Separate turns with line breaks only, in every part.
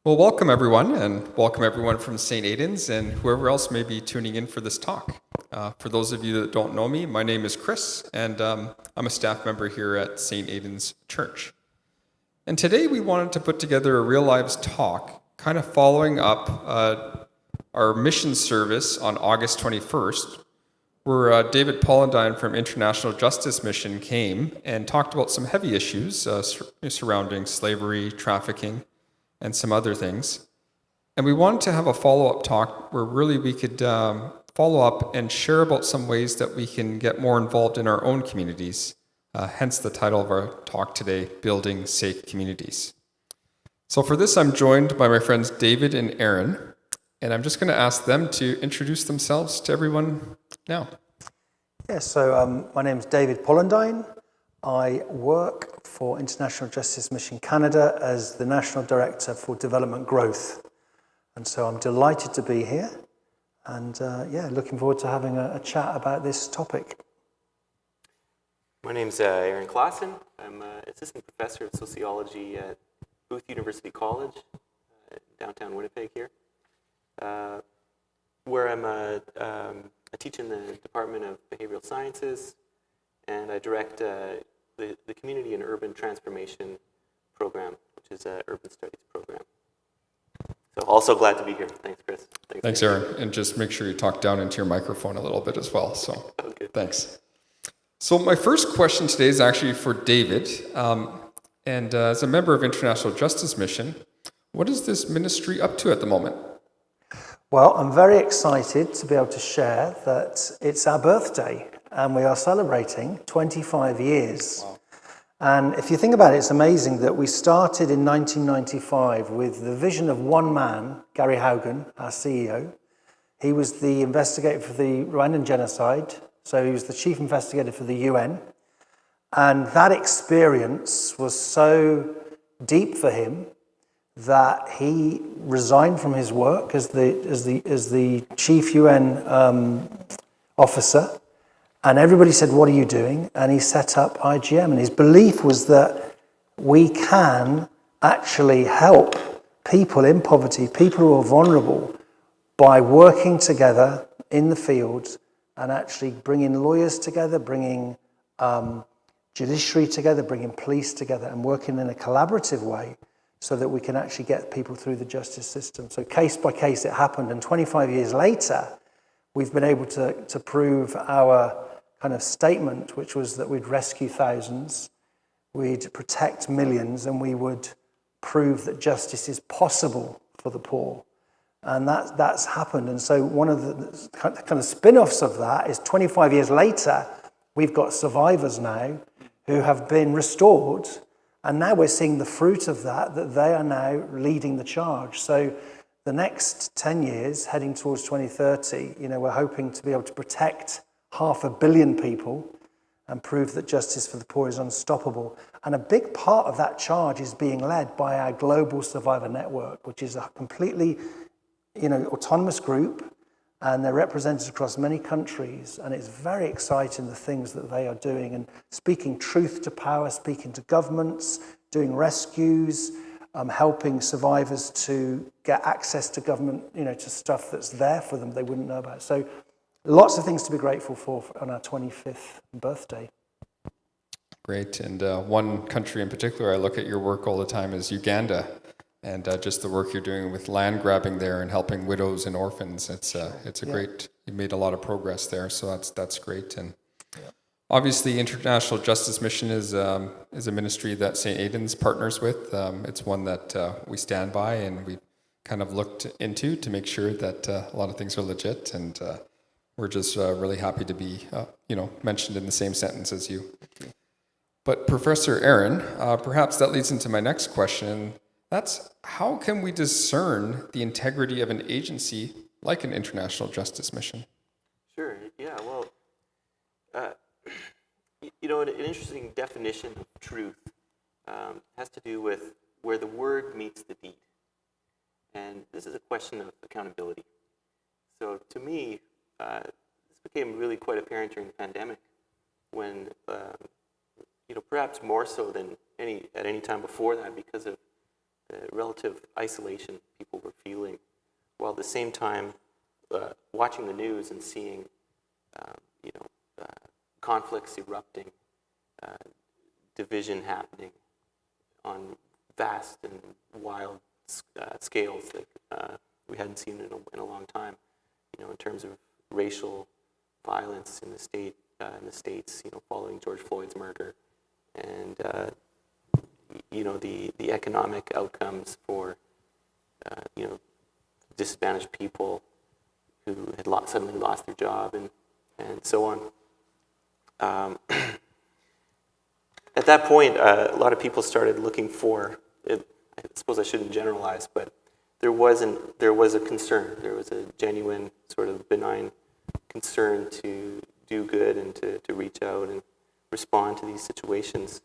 Well, welcome everyone, and welcome everyone from St. Aidan's and whoever else may be tuning in for this talk. For those of you that don't know me, my name is Chris, and I'm a staff member here at St. Aidan's Church. And today we wanted to put together a real lives talk, kind of following up our mission service on August 21st, where David Pollandine from International Justice Mission came and talked about some heavy issues surrounding slavery, trafficking, and some other things. And we wanted to have a follow-up talk where really we could follow up and share about some ways that we can get more involved in our own communities, hence the title of our talk today, Building Safe Communities. So for this, I'm joined by my friends David and Aaron, and I'm just going to ask them to introduce themselves to everyone now.
Yes, so my name is David Pollandine. I work for International Justice Mission Canada as the National Director for Development Growth. And so I'm delighted to be here and looking forward to having a chat about this topic.
My name's Aaron Klassen. I'm an assistant professor of sociology at Booth University College, downtown Winnipeg here, where I teach in the Department of Behavioral Sciences, and I direct the Community and Urban Transformation program, which is an urban studies program. So also glad to be here. Thanks, Chris.
Thanks, Aaron. And just make sure you talk down into your microphone a little bit as well. So
okay.
Thanks. So my first question today is actually for David. And as a member of International Justice Mission, what is this ministry up to at the moment?
Well, I'm very excited to be able to share that it's our birthday and we are celebrating 25 years.
Wow.
And if you think about it, it's amazing that we started in 1995 with the vision of one man, Gary Haugen, our CEO. He was the investigator for the Rwandan genocide, so he was the chief investigator for the UN. And that experience was so deep for him that he resigned from his work as the chief UN officer. And everybody said, "What are you doing?" And he set up IGM. And his belief was that we can actually help people in poverty, people who are vulnerable, by working together in the field and actually bringing lawyers together, bringing judiciary together, bringing police together, and working in a collaborative way so that we can actually get people through the justice system. So case by case it happened. And 25 years later, we've been able to prove our kind of statement, which was that we'd rescue thousands, we'd protect millions, and we would prove that justice is possible for the poor. And that's happened. And so one of the kind of spin-offs of that is 25 years later, we've got survivors now who have been restored. And now we're seeing the fruit of that they are now leading the charge. So the next 10 years, heading towards 2030, we're hoping to be able to protect 500 million people and prove that justice for the poor is unstoppable. And a big part of that charge is being led by our Global Survivor Network, which is a completely, autonomous group, and they're represented across many countries. And it's very exciting, the things that they are doing and speaking truth to power, speaking to governments, doing rescues, helping survivors to get access to government, to stuff that's there for them they wouldn't know about. So lots of things to be grateful for on our 25th birthday.
Great. And one country in particular I look at your work all the time is Uganda. And just the work you're doing with land grabbing there and helping widows and orphans. It's a great, you made a lot of progress there. So that's great. And obviously International Justice Mission is a ministry that St. Aidan's partners with. It's one that we stand by and we kind of looked into to make sure that a lot of things are legit. And we're just really happy to be, mentioned in the same sentence as you. But Professor Aaron, perhaps that leads into my next question. That's how can we discern the integrity of an agency like an International Justice Mission?
Sure. Yeah. Well, an interesting definition of truth has to do with where the word meets the deed, and this is a question of accountability. So to me, this became really quite apparent during the pandemic, when perhaps more so than at any time before that, because of relative isolation people were feeling, while at the same time watching the news and seeing, conflicts erupting, division happening on vast and wild scales that we hadn't seen in a long time. In terms of racial violence in the states, following George Floyd's murder, and the economic outcomes for disadvantaged people who had suddenly lost their job and so on. At that point, a lot of people started looking for, I suppose I shouldn't generalize, but there was a concern. There was a genuine sort of benign concern to do good and to reach out and respond to these situations.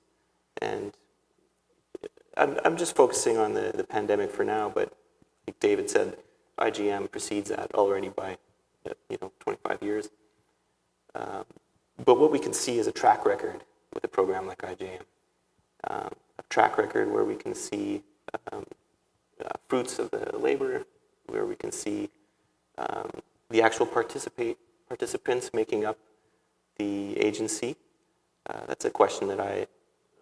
And I'm just focusing on the pandemic for now, but like David said, IGM precedes that already by 25 years. But what we can see is a track record with a program like IGM, a track record where we can see fruits of the labor, where we can see the actual participants making up the agency. That's a question that I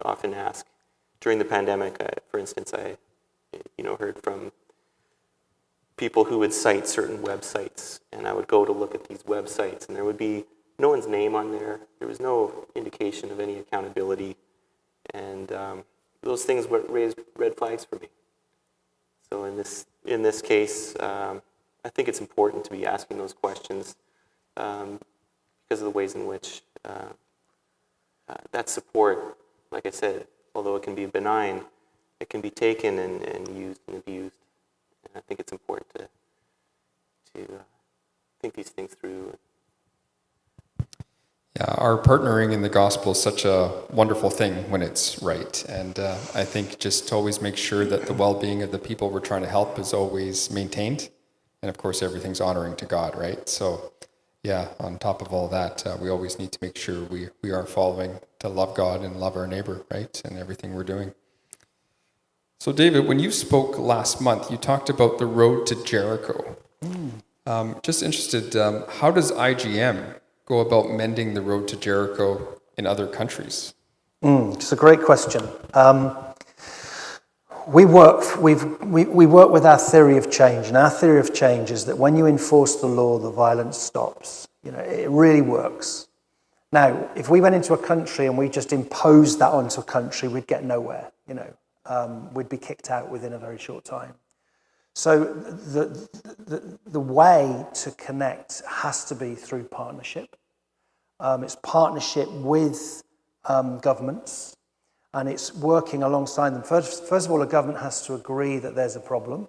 often ask. During the pandemic, for instance, I heard from people who would cite certain websites, and I would go to look at these websites, and there would be no one's name on there. There was no indication of any accountability, and those things would raise red flags for me. So in this case, I think it's important to be asking those questions because of the ways in which that support, like I said, although it can be benign, it can be taken and used and abused. And I think it's important to think these things through.
Yeah, our partnering in the gospel is such a wonderful thing when it's right. And I think just to always make sure that the well-being of the people we're trying to help is always maintained. And of course, everything's honoring to God, right? So yeah, on top of all that, we always need to make sure we are following to love God and love our neighbor, right? And everything we're doing. So David, when you spoke last month, you talked about the road to Jericho. Just interested, how does IGM go about mending the road to Jericho in other countries?
It's a great question. We work with our theory of change, and our theory of change is that when you enforce the law, the violence stops. It really works. Now, if we went into a country and we just imposed that onto a country, we'd get nowhere. We'd be kicked out within a very short time. So the way to connect has to be through partnership. It's partnership with governments, and it's working alongside them. First of all, a government has to agree that there's a problem,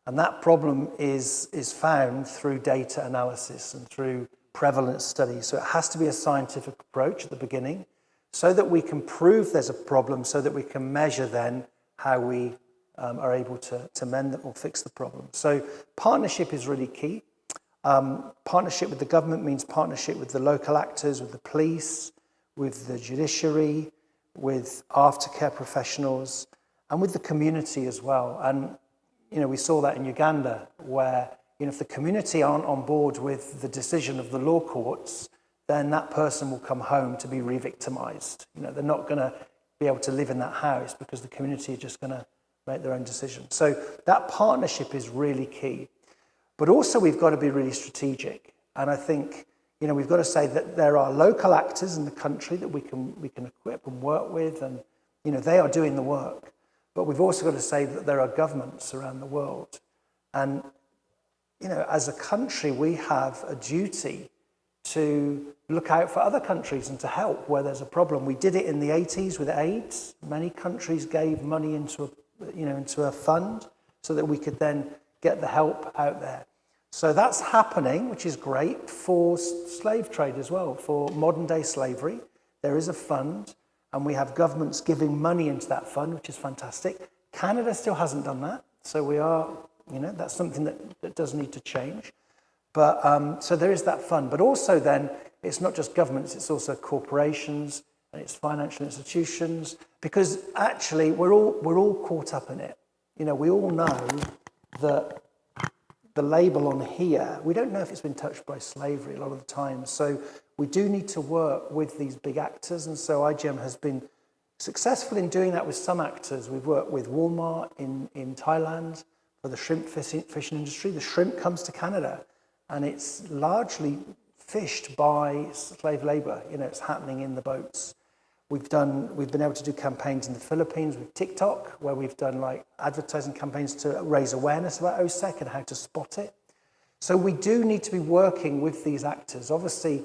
and that problem is found through data analysis and through prevalence studies. So it has to be a scientific approach at the beginning, so that we can prove there's a problem, so that we can measure then how we are able to mend it or fix the problem. So partnership is really key. Partnership with the government means partnership with the local actors, with the police, with the judiciary, with aftercare professionals, and with the community as well. And, we saw that in Uganda, where, if the community aren't on board with the decision of the law courts, then that person will come home to be re-victimized. They're not going to be able to live in that house because the community is just going to make their own decision. So that partnership is really key. But also we've got to be really strategic. And I think, we've got to say that there are local actors in the country that we can equip and work with, and, they are doing the work. But we've also got to say that there are governments around the world. And, as a country, we have a duty to look out for other countries and to help where there's a problem. We did it in the 80s with AIDS. Many countries gave money into a fund so that we could then get the help out there. So that's happening, which is great for slave trade as well, for modern day slavery. There is a fund, and we have governments giving money into that fund, which is fantastic. Canada still hasn't done that. So we are, that's something that does need to change. But so there is that fund. But also then, it's not just governments, it's also corporations, and it's financial institutions, because actually we're all caught up in it. we all know that the label on here, we don't know if it's been touched by slavery a lot of the time. So we do need to work with these big actors. And so IGM has been successful in doing that with some actors. We've worked with Walmart in Thailand for the shrimp fishing industry. The shrimp comes to Canada and it's largely fished by slave labor. It's happening in the boats. We've been able to do campaigns in the Philippines with TikTok, where we've done like advertising campaigns to raise awareness about OSEC and how to spot it. So we do need to be working with these actors. Obviously,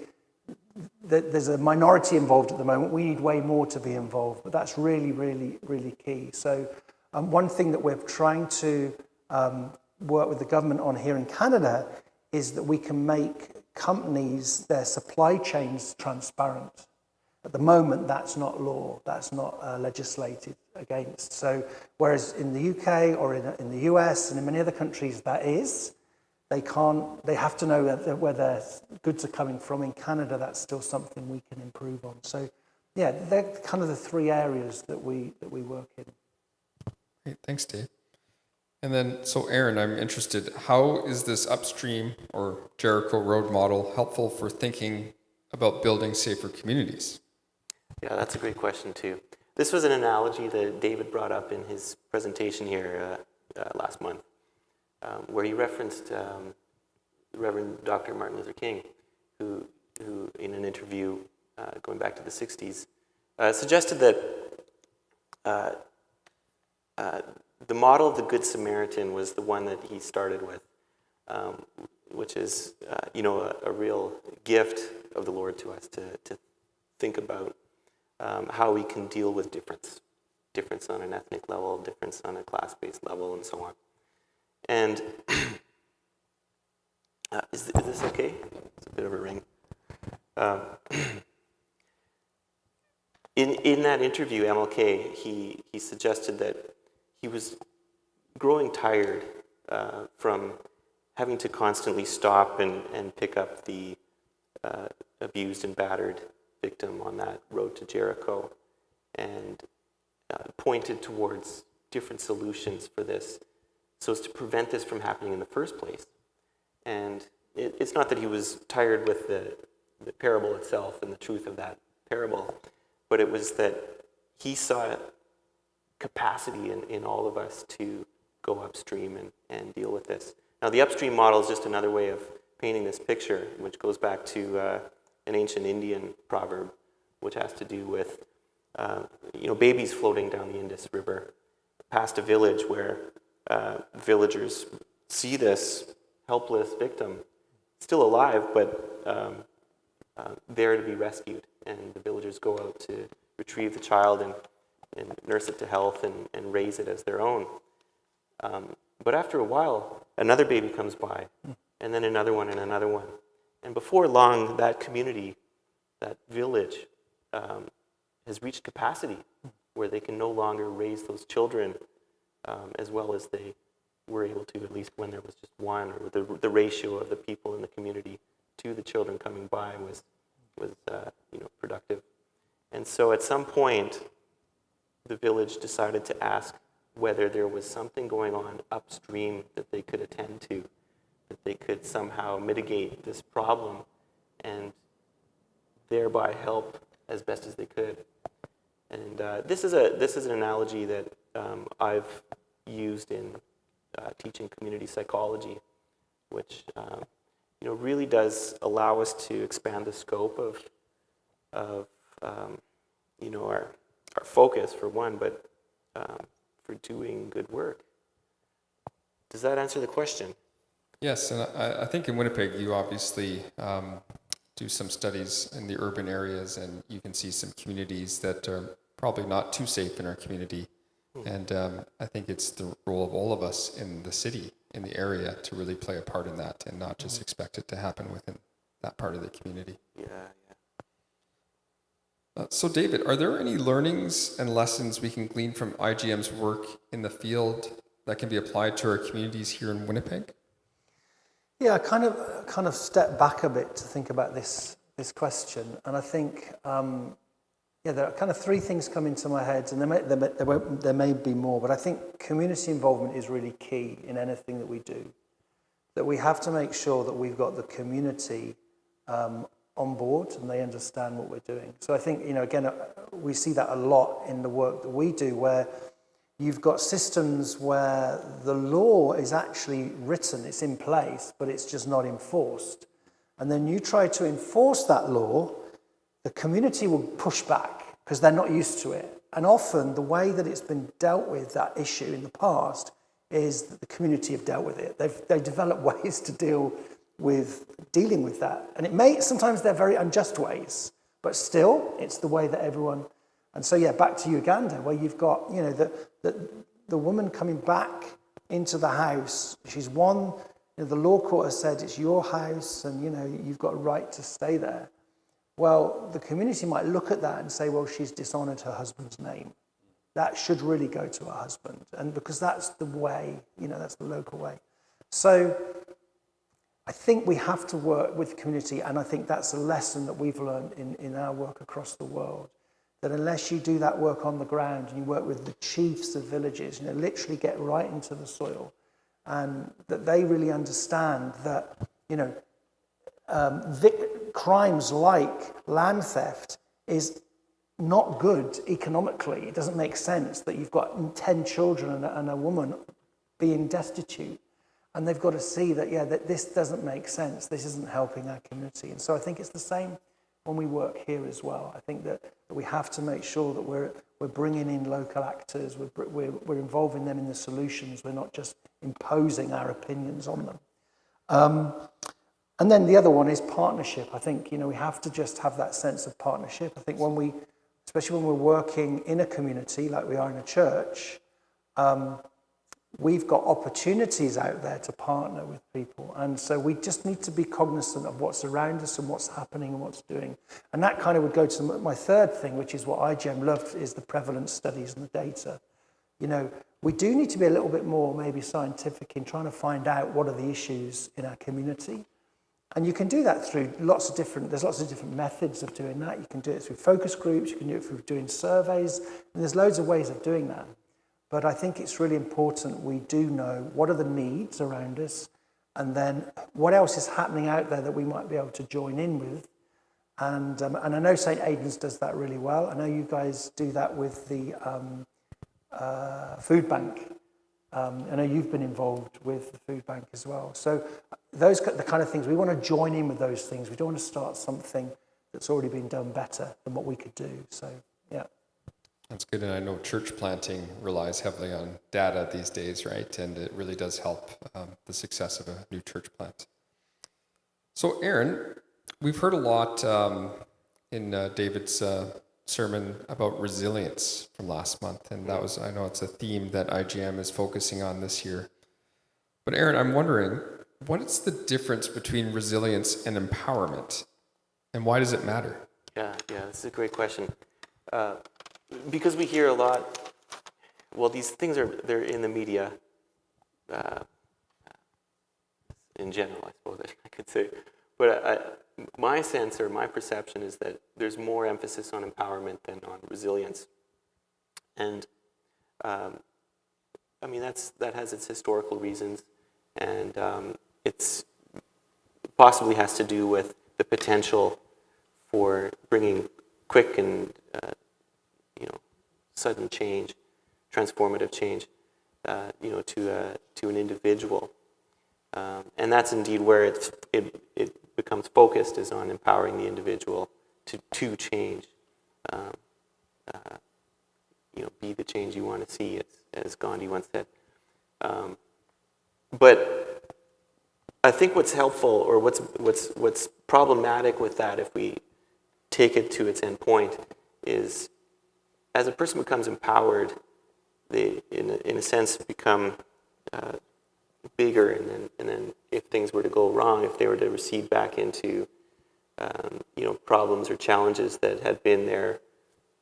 there's a minority involved at the moment. We need way more to be involved, but that's really, really, really key. So one thing that we're trying to work with the government on here in Canada is that we can make companies, their supply chains transparent. At the moment, that's not law, that's not legislated against. So whereas in the UK or in the US and in many other countries that is, they have to know where their goods are coming from. In Canada, that's still something we can improve on. So yeah, they're kind of the three areas that we work in.
Great, thanks, Dave. And then, so Aaron, I'm interested, how is this upstream or Jericho Road model helpful for thinking about building safer communities?
Yeah, that's a great question too. This was an analogy that David brought up in his presentation here last month, where he referenced Reverend Dr. Martin Luther King, who in an interview going back to the 60s, suggested that the model of the Good Samaritan was the one that he started with, which is a real gift of the Lord to us to think about how we can deal with difference on an ethnic level, difference on a class-based level, and so on. And is this okay? It's a bit of a ring. In that interview, MLK, he suggested that he was growing tired from having to constantly stop and pick up the abused and battered victim on that road to Jericho, and pointed towards different solutions for this so as to prevent this from happening in the first place. And it's not that he was tired with the parable itself and the truth of that parable, but it was that he saw capacity in all of us to go upstream and deal with this. Now, the upstream model is just another way of painting this picture, which goes back to an ancient Indian proverb, which has to do with babies floating down the Indus River past a village where villagers see this helpless victim, still alive, but there to be rescued. And the villagers go out to retrieve the child and nurse it to health and raise it as their own. But after a while, another baby comes by, and then another one and another one. And before long, that community, that village, has reached capacity where they can no longer raise those children as well as they were able to, at least when there was just one, or the ratio of the people in the community to the children coming by was productive. And so at some point, the village decided to ask whether there was something going on upstream that they could attend to, that they could somehow mitigate this problem and thereby help as best as they could. And this is an analogy that I've used in teaching community psychology, which really does allow us to expand the scope of our focus for one, but for doing good work. Does that answer the question?
Yes, and I think in Winnipeg you obviously do some studies in the urban areas, and you can see some communities that are probably not too safe in our community. And I think it's the role of all of us in the city, in the area, to really play a part in that and not just expect it to happen within that part of the community.
Yeah.
So David, are there any learnings and lessons we can glean from IGM's work in the field that can be applied to our communities here in Winnipeg?
Yeah, I kind of step back a bit to think about this question, and I think there are kind of three things come into my head, and there may be more, but I think community involvement is really key in anything that we do. That we have to make sure that we've got the community on board and they understand what we're doing. So I think, again, we see that a lot in the work that we do, where you've got systems where the law is actually written, it's in place, but it's just not enforced. And then you try to enforce that law, the community will push back because they're not used to it. And often the way that it's been dealt with, that issue in the past, is that the community have dealt with it. They've developed ways to dealing with that. And sometimes they're very unjust ways, but still it's the way that everyone. And so, back to Uganda, where you've got, the woman coming back into the house. She's won, the law court has said it's your house and, you've got a right to stay there. Well, the community might look at that and say, well, she's dishonored her husband's name. That should really go to her husband. And because that's the way, that's the local way. So I think we have to work with the community, and I think that's a lesson that we've learned in our work across the world, that unless you do that work on the ground and you work with the chiefs of villages, literally get right into the soil, and that they really understand that, crimes like land theft is not good economically. It doesn't make sense that you've got 10 children and a woman being destitute. And they've got to see that, that this doesn't make sense. This isn't helping our community. And so I think it's the same when we work here as well. I think that we have to make sure that we're bringing in local actors. We're involving them in the solutions. We're not just imposing our opinions on them. And then the other one is partnership. I think, we have to just have that sense of partnership. I think especially when we're working in a community like we are in a church, we've got opportunities out there to partner with people. And so we just need to be cognizant of what's around us and what's happening and what's doing. And that kind of would go to my third thing, which is what IGM loved, is the prevalence studies and the data. We do need to be a little bit more maybe scientific in trying to find out what are the issues in our community. And you can do that through there's lots of different methods of doing that. You can do it through focus groups, you can do it through doing surveys, and there's loads of ways of doing that. But I think it's really important we do know what are the needs around us, and then what else is happening out there that we might be able to join in with. And I know St. Aidan's does that really well. I know you guys do that with the food bank. I know you've been involved with the food bank as well. So those are the kind of things, we want to join in with those things. We don't want to start something that's already been done better than what we could do. So, yeah.
That's good, and I know church planting relies heavily on data these days, right? And it really does help the success of a new church plant. So, Aaron, we've heard a lot in David's sermon about resilience from last month, and I know it's a theme that IGM is focusing on this year. But Aaron, I'm wondering, what is the difference between resilience and empowerment, and why does it matter?
Yeah, this is a great question. Because we hear a lot, well, these things they're in the media in general, I suppose I could say. But my sense or my perception is that there's more emphasis on empowerment than on resilience. And that has its historical reasons, and it's possibly has to do with the potential for bringing quick and sudden change, transformative change, to an individual, and that's indeed where it becomes focused, is on empowering the individual to change, be the change you want to see, as Gandhi once said. But I think what's helpful, or what's problematic with that, if we take it to its end point, is as a person becomes empowered, they, in a sense, become bigger, and then if things were to go wrong, if they were to recede back into problems or challenges that had been there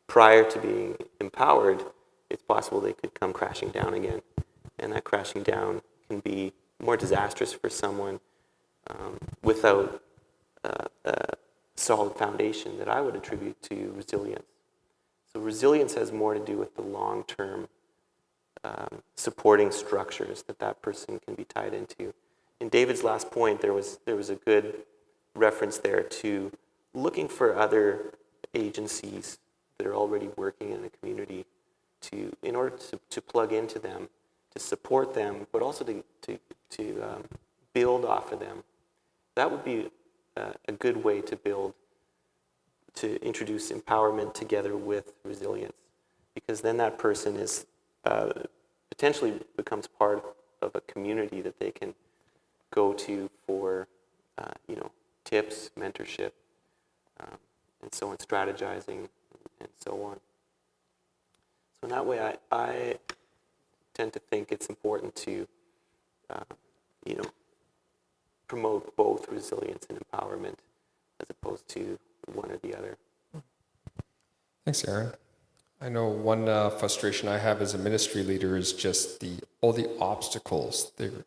prior to being empowered, it's possible they could come crashing down again, and that crashing down can be more disastrous for someone without a solid foundation that I would attribute to resilience. So resilience has more to do with the long-term supporting structures that person can be tied into. In David's last point, there was a good reference there to looking for other agencies that are already working in the community in order to plug into them, to support them, but also to build off of them. That would be a good way to introduce empowerment together with resilience, because then that person is potentially becomes part of a community that they can go to for tips, mentorship, and so on, strategizing, and so on. So in that way, I tend to think it's important to promote both resilience and empowerment as opposed to one or the other.
Thanks, Aaron. I know one frustration I have as a ministry leader is just all the obstacles that are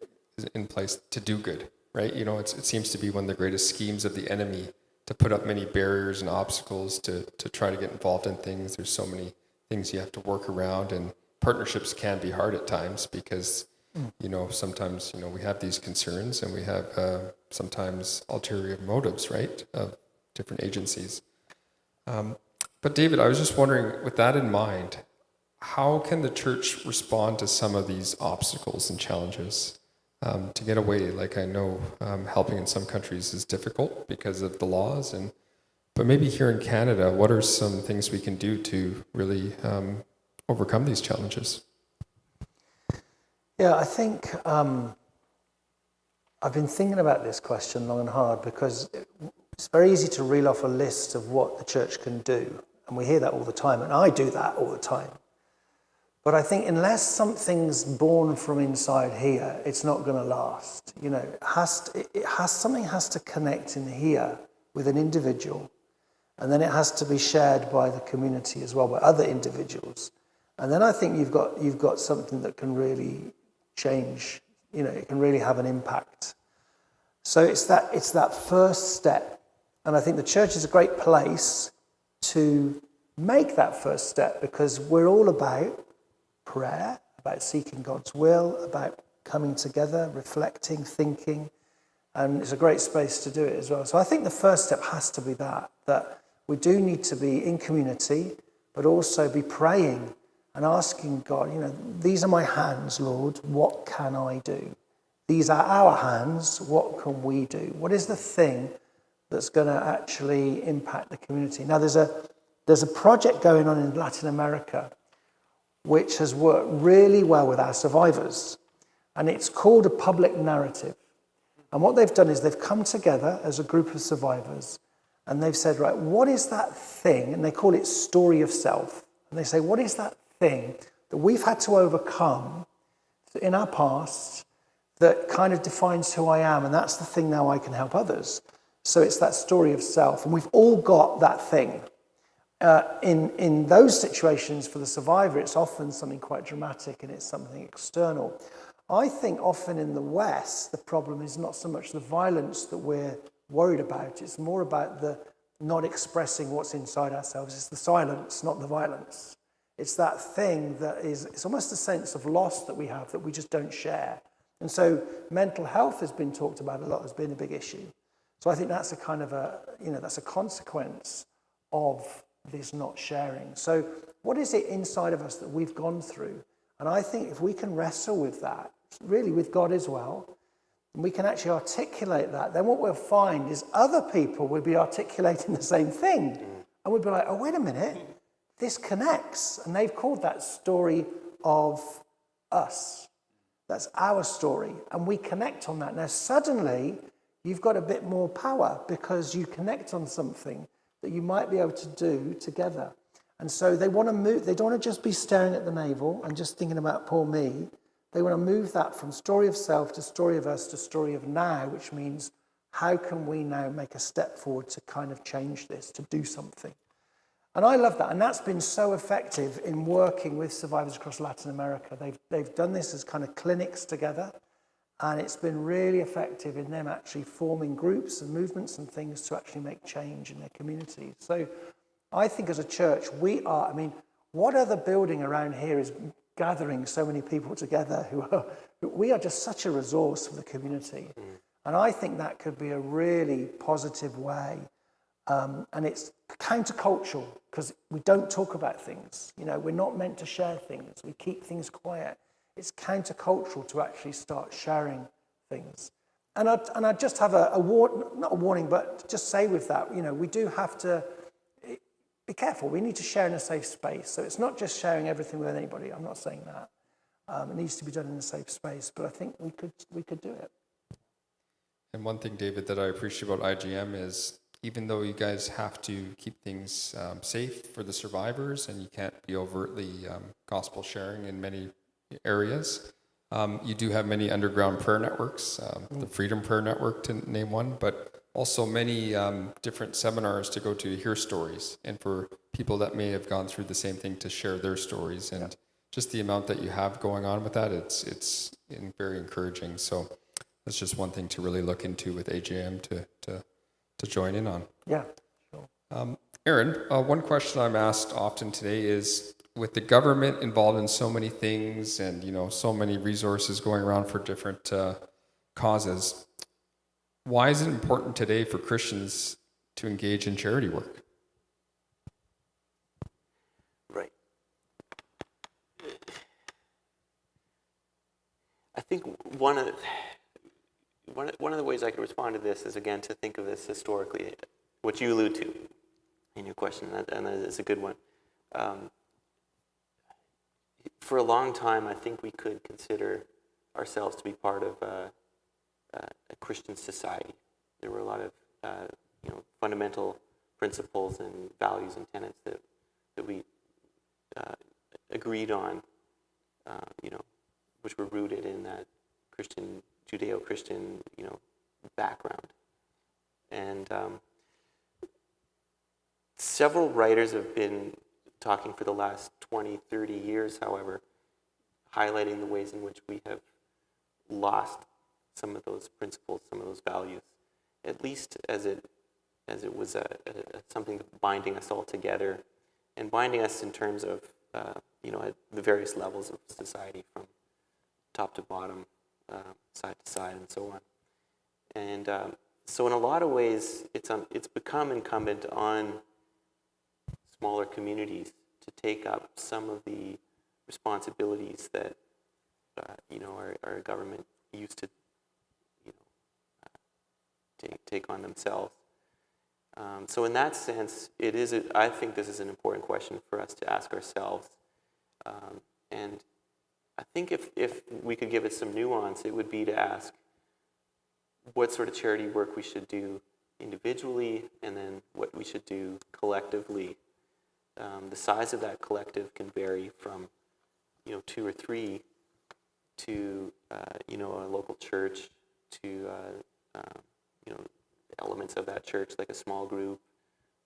in place to do good, right? It seems to be one of the greatest schemes of the enemy to put up many barriers and obstacles to try to get involved in things. There's so many things you have to work around, and partnerships can be hard at times because, sometimes, we have these concerns and we have sometimes ulterior motives, right, of different agencies. But David, I was just wondering, with that in mind, how can the church respond to some of these obstacles and challenges to get away? Like, I know helping in some countries is difficult because of the laws, but maybe here in Canada, what are some things we can do to really overcome these challenges?
Yeah, I think I've been thinking about this question long and hard, because it's very easy to reel off a list of what the church can do. And we hear that all the time, and I do that all the time. But I think unless something's born from inside here, it's not going to last. Something has to connect in here with an individual, and then it has to be shared by the community as well, by other individuals. And then I think you've got something that can really change. It can really have an impact. So it's that first step, and I think the church is a great place to make that first step, because we're all about prayer, about seeking God's will, about coming together, reflecting, thinking, and it's a great space to do it as well. So I think the first step has to be that we do need to be in community, but also be praying and asking God, these are my hands, Lord, what can I do? These are our hands, what can we do? What is the thing that's going to actually impact the community? Now, there's a project going on in Latin America which has worked really well with our survivors, and it's called a public narrative. And what they've done is they've come together as a group of survivors, and they've said, right, what is that thing? And they call it story of self. And they say, what is that thing that we've had to overcome in our past that kind of defines who I am? And that's the thing now I can help others. So it's that story of self. And we've all got that thing. In those situations for the survivor, it's often something quite dramatic and it's something external. I think often in the West, the problem is not so much the violence that we're worried about. It's more about the not expressing what's inside ourselves. It's the silence, not the violence. It's that thing that it's almost a sense of loss that we have that we just don't share. And so mental health has been talked about a lot, has been a big issue. So I think that's a kind of that's a consequence of this not sharing. So what is it inside of us that we've gone through? And I think if we can wrestle with that, really with God as well, and we can actually articulate that, then what we'll find is other people will be articulating the same thing. And we'll be like, oh, wait a minute, this connects. And they've called that story of us. That's our story. And we connect on that. Now, suddenly, you've got a bit more power because you connect on something that you might be able to do together. And so they want to move. They don't want to just be staring at the navel and just thinking about poor me. They want to move that from story of self to story of us to story of now, which means how can we now make a step forward to kind of change this, to do something. And I love that. And that's been so effective in working with survivors across Latin America. They've done this as kind of clinics together. And it's been really effective in them actually forming groups and movements and things to actually make change in their communities. So I think as a church, we are, I mean, what other building around here is gathering so many people together we are just such a resource for the community. And I think that could be a really positive way. And it's countercultural because we don't talk about things. You know, we're not meant to share things. We keep things quiet. It's countercultural to actually start sharing things. And I just have not a warning, but just say with that, you know, we do have to be careful. We need to share in a safe space. So it's not just sharing everything with anybody. I'm not saying that. It needs to be done in a safe space, but I think we could do it.
And one thing, David, that I appreciate about IGM is even though you guys have to keep things safe for the survivors and you can't be overtly gospel sharing in many areas, you do have many underground prayer networks, the Freedom Prayer Network to name one, but also many different seminars to go to hear stories and for people that may have gone through the same thing to share their stories. And just the amount that you have going on with that, it's very encouraging. So that's just one thing to really look into with AJM to join in on.
Yeah, sure.
Aaron, one question I'm asked often today is, with the government involved in so many things and, you know, so many resources going around for different causes, why is it important today for Christians to engage in charity work?
Right. I think one of the ways I could respond to this is, again, to think of this historically, what you allude to in your question, and that is a good one. For a long time, I think we could consider ourselves to be part of a Christian society. There were a lot of fundamental principles and values and tenets that we agreed on, which were rooted in that Christian, Judeo-Christian, background. And several writers have been talking for the last 20, 30 years, however, highlighting the ways in which we have lost some of those principles, some of those values, at least as it was something binding us all together and binding us in terms of, at the various levels of society, from top to bottom, side to side, and so on. And so in a lot of ways, it's become incumbent on smaller communities to take up some of the responsibilities that our government used to take on themselves. So in that sense, I think this is an important question for us to ask ourselves. And I think if we could give it some nuance, it would be to ask what sort of charity work we should do individually and then what we should do collectively. The size of that collective can vary from 2 or 3 to a local church to elements of that church like a small group,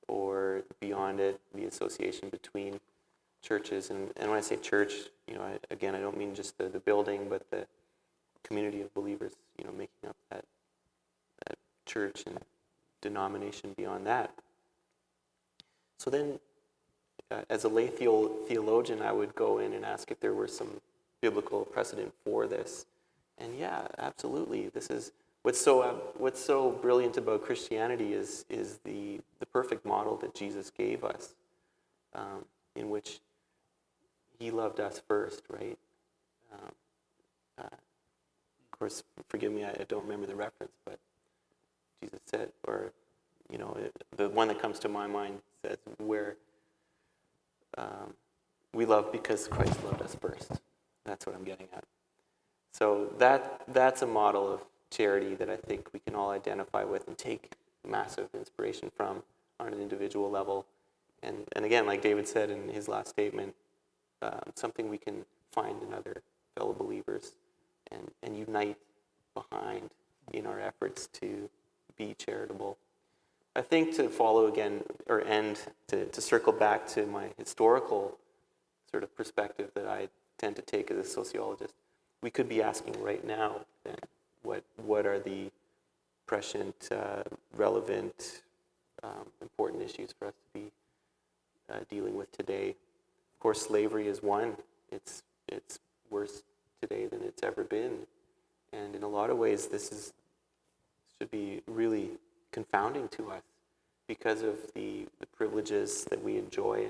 or beyond it, the association between churches. And when I say church, I don't mean just the building, but the community of believers, making up that church and denomination beyond that. So then, as a lay theologian, I would go in and ask if there were some biblical precedent for this. And yeah, absolutely. This is what's so brilliant about Christianity is the perfect model that Jesus gave us, in which he loved us first, right? Of course, forgive me, I don't remember the reference, but Jesus said, or the one that comes to my mind says, where we love because Christ loved us first. That's what I'm getting at. So that's a model of charity that I think we can all identify with and take massive inspiration from on an individual level. And again, like David said in his last statement, something we can find in other fellow believers and unite behind in our efforts to be charitable. I think to follow again, or end, to circle back to my historical sort of perspective that I tend to take as a sociologist, we could be asking right now then, what are the prescient, relevant, important issues for us to be dealing with today. Of course, slavery is one. It's worse today than it's ever been. And in a lot of ways, should be really confounding to us because of the privileges that we enjoy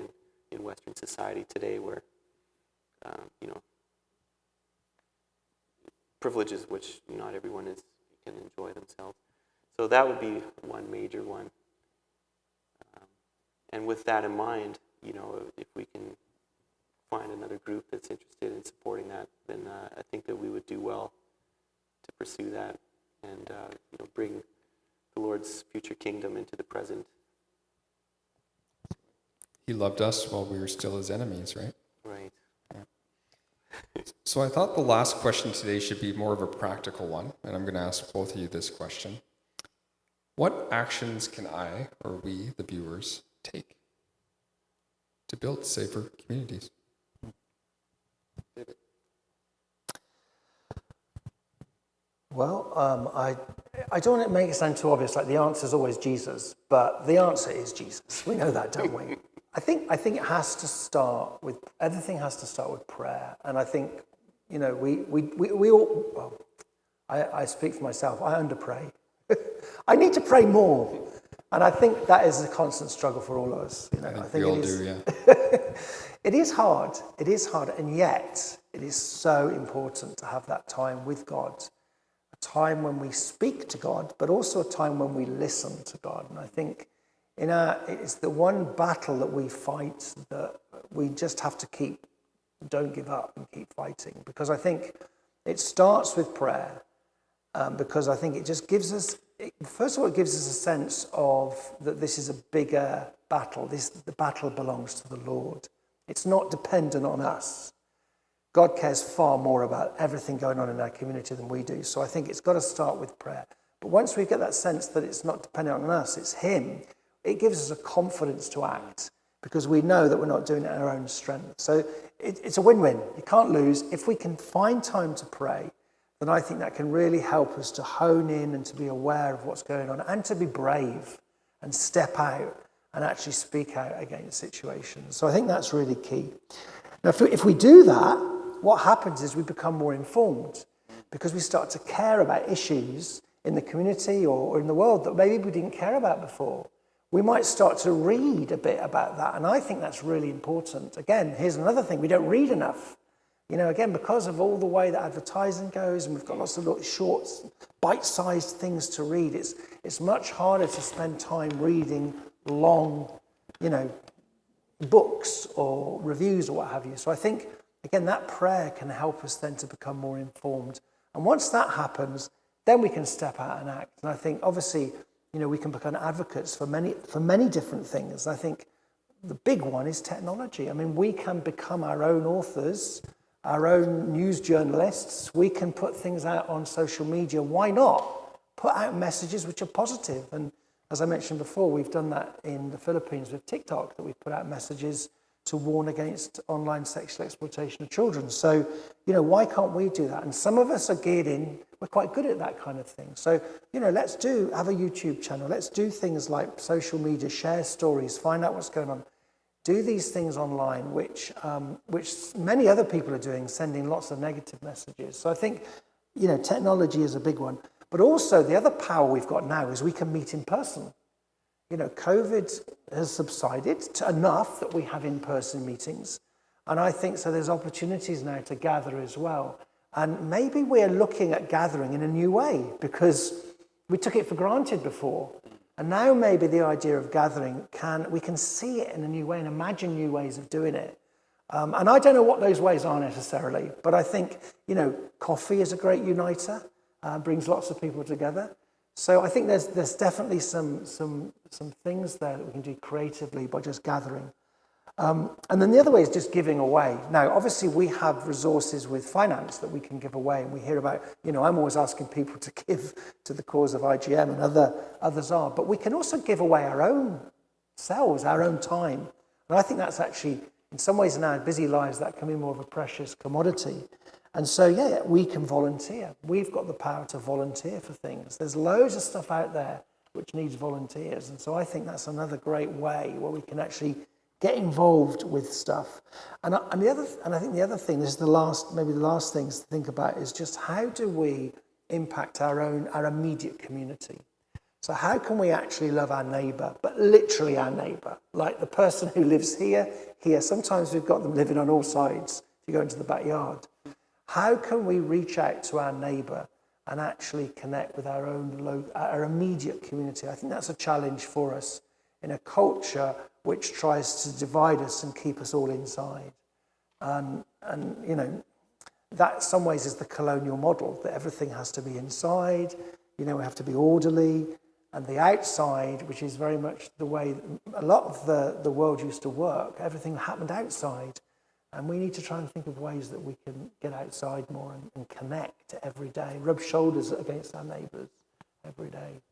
in Western society today, where, privileges which not everyone can enjoy themselves. So that would be one major one. And with that in mind, if we can find another group that's interested in supporting that, then I think that we would do well to pursue that and bring the Lord's future kingdom into the present.
He loved us while we were still his enemies, right?
Right.
So I thought the last question today should be more of a practical one, and I'm going to ask both of you this question. What actions can I, or we, the viewers, take to build safer communities? David.
Well, I don't want to make it sound too obvious, like the answer is always Jesus, but the answer is Jesus. We know that, don't we? I think it has to start with, everything has to start with prayer. And I think, we all, well, I speak for myself, I under-pray. I need to pray more. And I think that is a constant struggle for all of us.
I think we all do, yeah.
It is hard, and yet it is so important to have that time with God. A time when we speak to God, but also a time when we listen to God. And I think it's the one battle that we fight that we just have to don't give up and keep fighting. Because I think it starts with prayer, because I think it just gives us, first of all, it gives us a sense of that this is a bigger battle. The battle belongs to the Lord. It's not dependent on us. God cares far more about everything going on in our community than we do. So I think it's got to start with prayer. But once we get that sense that it's not dependent on us, it's him, it gives us a confidence to act because we know that we're not doing it in our own strength. So it's a win-win. You can't lose. If we can find time to pray, then I think that can really help us to hone in and to be aware of what's going on and to be brave and step out and actually speak out against situations. So I think that's really key. Now, if we do that, what happens is we become more informed because we start to care about issues in the community or in the world that maybe we didn't care about before. We might start to read a bit about that, and I think that's really important. Again, here's another thing, we don't read enough. Again, because of all the way that advertising goes, and we've got lots of little short, bite-sized things to read, it's much harder to spend time reading long, books or reviews or what have you. So I think, again, that prayer can help us then to become more informed. And once that happens, then we can step out and act. And I think, obviously, we can become advocates for many different things. I think the big one is technology. I mean, we can become our own authors, our own news journalists. We can put things out on social media. Why not put out messages which are positive? And as I mentioned before, we've done that in the Philippines with TikTok, that we've put out messages to warn against online sexual exploitation of children. So, why can't we do that? And some of us are geared in, we're quite good at that kind of thing. So, let's have a YouTube channel. Let's do things like social media, share stories, find out what's going on. Do these things online, which many other people are doing, sending lots of negative messages. So I think, technology is a big one. But also the other power we've got now is we can meet in person. COVID has subsided to enough that we have in-person meetings. And I think so there's opportunities now to gather as well. And maybe we're looking at gathering in a new way because we took it for granted before. And now maybe the idea of gathering, we can see it in a new way and imagine new ways of doing it. And I don't know what those ways are necessarily, but I think, coffee is a great uniter, brings lots of people together. So I think there's definitely some things there that we can do creatively by just gathering. And then the other way is just giving away. Now, obviously, we have resources with finance that we can give away, and we hear about, I'm always asking people to give to the cause of IGM, and others are. But we can also give away our own selves, our own time. And I think that's actually, in some ways in our busy lives, that can be more of a precious commodity. And so, we can volunteer. We've got the power to volunteer for things. There's loads of stuff out there which needs volunteers. And so I think that's another great way where we can actually get involved with stuff. And I think the other thing, this is maybe the last things to think about, is just how do we impact our immediate community? So how can we actually love our neighbour, but literally our neighbour, like the person who lives here. Sometimes we've got them living on all sides if you go into the backyard. How can we reach out to our neighbour and actually connect with our immediate community? I think that's a challenge for us in a culture which tries to divide us and keep us all inside. And you know, that in some ways is the colonial model, that everything has to be inside, you know, we have to be orderly, and the outside, which is very much the way a lot of the world used to work, everything happened outside. And we need to try and think of ways that we can get outside more and connect every day, rub shoulders against our neighbours every day.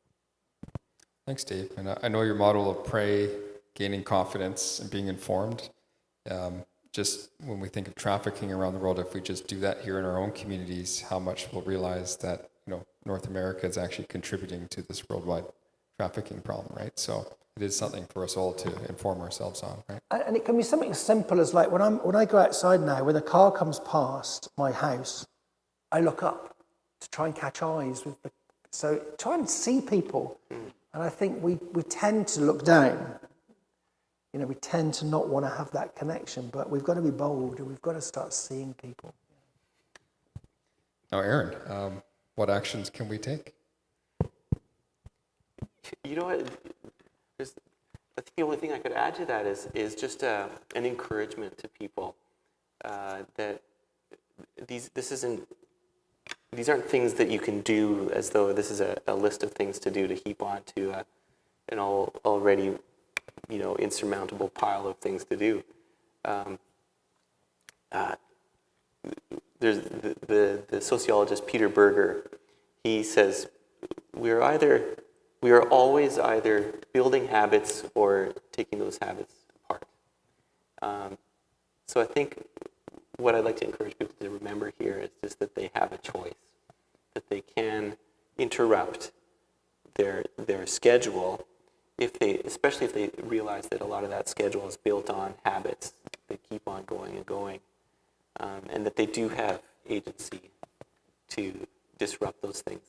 Thanks, Dave. And I know your model of pray, gaining confidence, and being informed. Just when we think of trafficking around the world, if we just do that here in our own communities, how much we'll realize that, you know, North America is actually contributing to this worldwide trafficking problem, right? So it is something for us all to inform ourselves on, right?
And it can be something as simple as, like, when I go outside now, when a car comes past my house, I look up to try and catch eyes with so try and see people. And I think we tend to look down. You know, we tend to not want to have that connection, but we've got to be bold and we've got to start seeing people.
Now, Aaron, what actions can we take?
You know what? I think the only thing I could add to that is just an encouragement to people that these aren't things that you can do as though this is a list of things to do to heap onto an already, you know, insurmountable pile of things to do. There's the sociologist Peter Berger. He says we are always either building habits or taking those habits apart. So I think what I'd like to encourage people to remember here is just that they have a choice, that they can interrupt their schedule especially if they realize that a lot of that schedule is built on habits that keep on going and going, and that they do have agency to disrupt those things.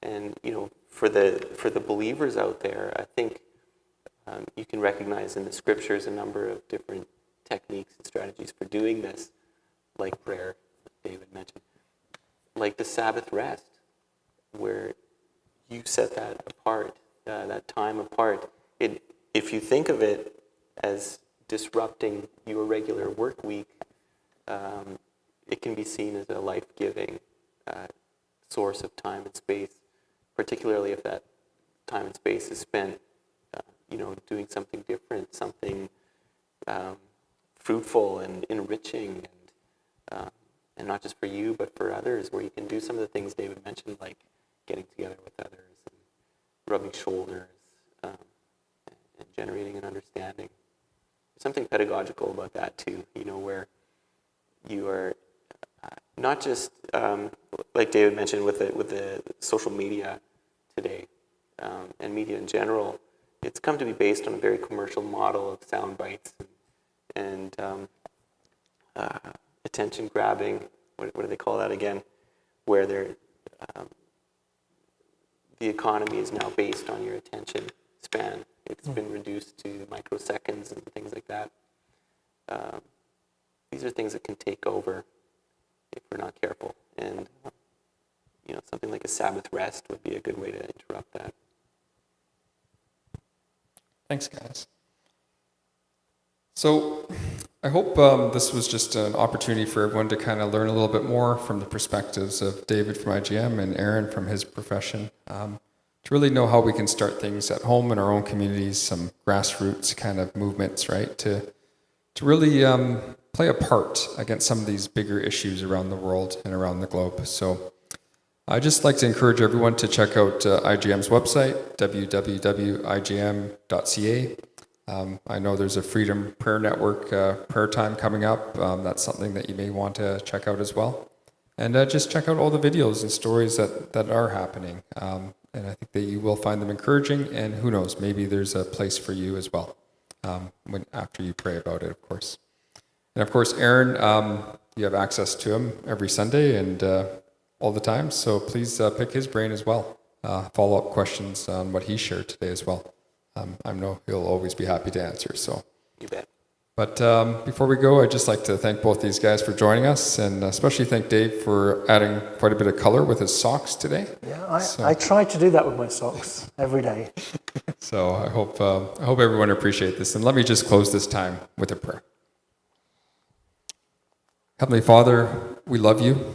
And you know, for the believers out there, I think you can recognize in the scriptures a number of different techniques and strategies for doing this, like prayer, like David mentioned, like the Sabbath rest, where you set that apart, that time apart. If you think of it as disrupting your regular work week, it can be seen as a life-giving source of time and space, particularly if that time and space is spent, you know, doing something different, something fruitful and enriching, and not just for you, but for others, where you can do some of the things David mentioned, like getting together with others, and rubbing shoulders, and generating an understanding. There's something pedagogical about that too, you know, where you are not just, like David mentioned with the social media today, and media in general, it's come to be based on a very commercial model of sound bites and attention grabbing. What do they call that again? Where the economy is now based on your attention span. It's been reduced to microseconds and things like that. These are things that can take over if we're not careful. And you know, something like a Sabbath rest would be a good way to interrupt that.
Thanks, guys. So I hope this was just an opportunity for everyone to kind of learn a little bit more from the perspectives of David from IGM and Aaron from his profession, to really know how we can start things at home in our own communities, some grassroots kind of movements, right, to really play a part against some of these bigger issues around the world and around the globe. So I'd just like to encourage everyone to check out IGM's website, www.igm.ca. I know there's a Freedom Prayer Network prayer time coming up. That's something that you may want to check out as well. And just check out all the videos and stories that are happening. And I think that you will find them encouraging, and who knows, maybe there's a place for you as well. after you pray about it, of course. And of course, Aaron, you have access to him every Sunday and all the time, so please pick his brain as well. Follow-up questions on what he shared today as well. I know he'll always be happy to answer. So,
You bet.
But before we go, I'd just like to thank both these guys for joining us, and especially thank Dave for adding quite a bit of color with his socks today.
Yeah, I try to do that with my socks every day.
So I hope everyone appreciates this. And let me just close this time with a prayer. Heavenly Father, we love you,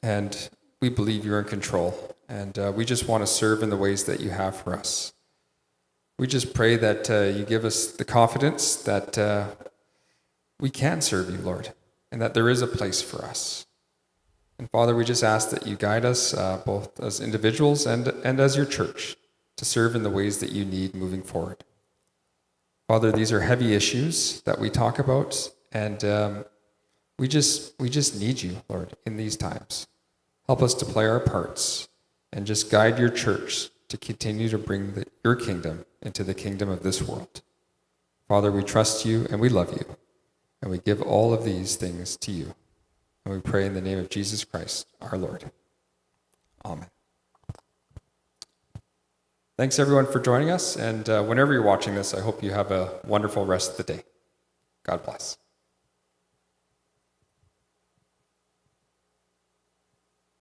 and we believe you're in control, and we just want to serve in the ways that you have for us. We just pray that you give us the confidence that we can serve you, Lord, and that there is a place for us. And Father, we just ask that you guide us both as individuals and as your church to serve in the ways that you need moving forward. Father, these are heavy issues that we talk about, and we just need you, Lord, in these times. Help us to play our parts and just guide your church to continue to bring your kingdom into the kingdom of this world. Father, we trust you and we love you, and we give all of these things to you. And we pray in the name of Jesus Christ, our Lord. Amen. Thanks, everyone, for joining us. And whenever you're watching this, I hope you have a wonderful rest of the day. God bless.